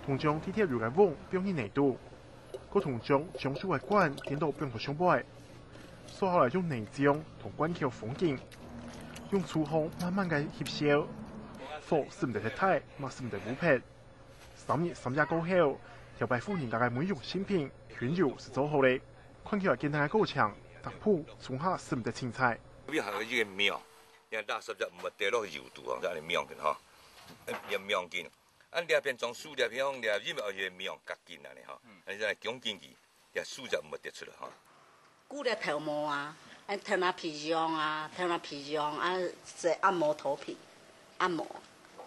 同將鐵鐵油嘅網變去內度，佢同將上水嘅管點到變到上背，所後來用內漿同管橋封緊，用粗烘慢慢嘅翕燒，火使唔得太大，嘛使唔得烏撇。3日過後，又擺富人家嘅每樣新品，原油是做好嘅，看起來簡單嘅過程，但鋪從下使唔得青菜。你係呢個苗，因為3日唔係跌落油度啊，就係苗嘅嗬，一苗緊。按兩邊裝樹兩邊用兩邊而係苗夾緊啊，你嗬，你就係講緊佢，也樹就唔係跌出來嗬。古的頭毛啊，頭那皮樣啊，是按摩頭皮，按摩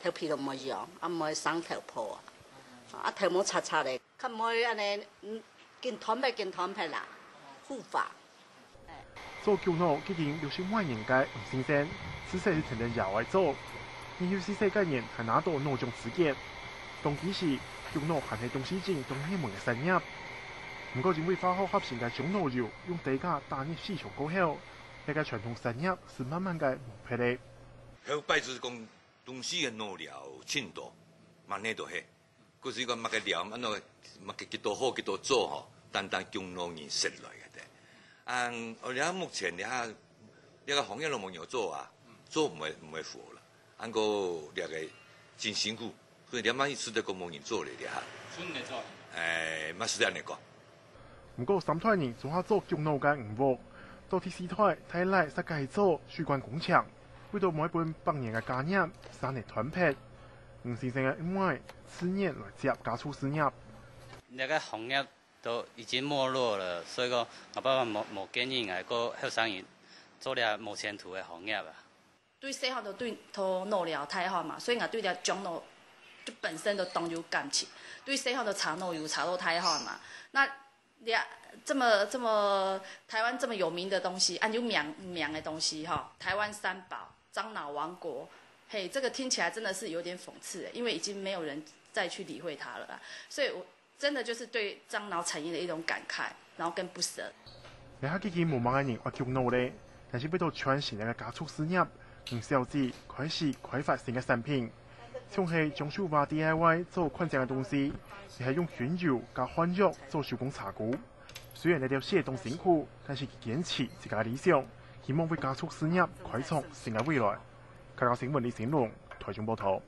頭皮都冇樣，按摩生頭泡啊，頭毛擦擦的，佢唔會安尼見團皮啦，護髮。做姜腦已經流行萬年嘅唔新鮮，只係成日搖來做。研究世界人係拿到腦種刺激，當其時姜腦還係東西精當熱門嘅產業。唔過因為化學合成嘅姜腦油用低價打入市場過後，呢個傳統產業是慢慢嘅冇撇咧。後擺就是講東西嘅腦料深度，慢呢度係，嗰時個乜嘅料，乜個乜嘅幾多好幾多做嗬，單單姜腦人食來嘅。我哋目前你睇，呢個行業都冇人做啊，做唔會富啦。按個呢個真辛苦，所以點解實在個冇人做嚟嘅嚇？真係做？乜實在嚟講？唔過3台人做下做姜腦嘅5鑊，到第4台睇嚟實際做水管工程，為到每本百年嘅家業生嚟團撇，先生嘅因為次年來接加速事業。呢個行業都已經沒落了，所以講我爸爸冇建議係個後生人做啲冇前途嘅行業啊。對細漢就對頭腦料太好嘛，所以我對啲姜腦就本身就當有感情。對細漢就茶腦油茶都太好嘛，那這麼台灣這麼有名的東西，有名的東西哈，台灣三寶樟腦王國，嘿，這個聽起來真的是有點諷刺，因為已經沒有人再去理會它了啦，所以我真的就是對樟腦產業的一種感慨，然後跟不捨。你睇幾件無望嘅人話姜腦咧，但是為到傳承嘅加速事業，用小資開始開發新嘅產品，像係將手把 DIY 做款式嘅東西，而係用原油加番藥做手工茶壺。雖然呢條寫動辛苦，但是堅持自家理想，希望會加速事業，開創新嘅未來。香港新聞李成龍台中報道。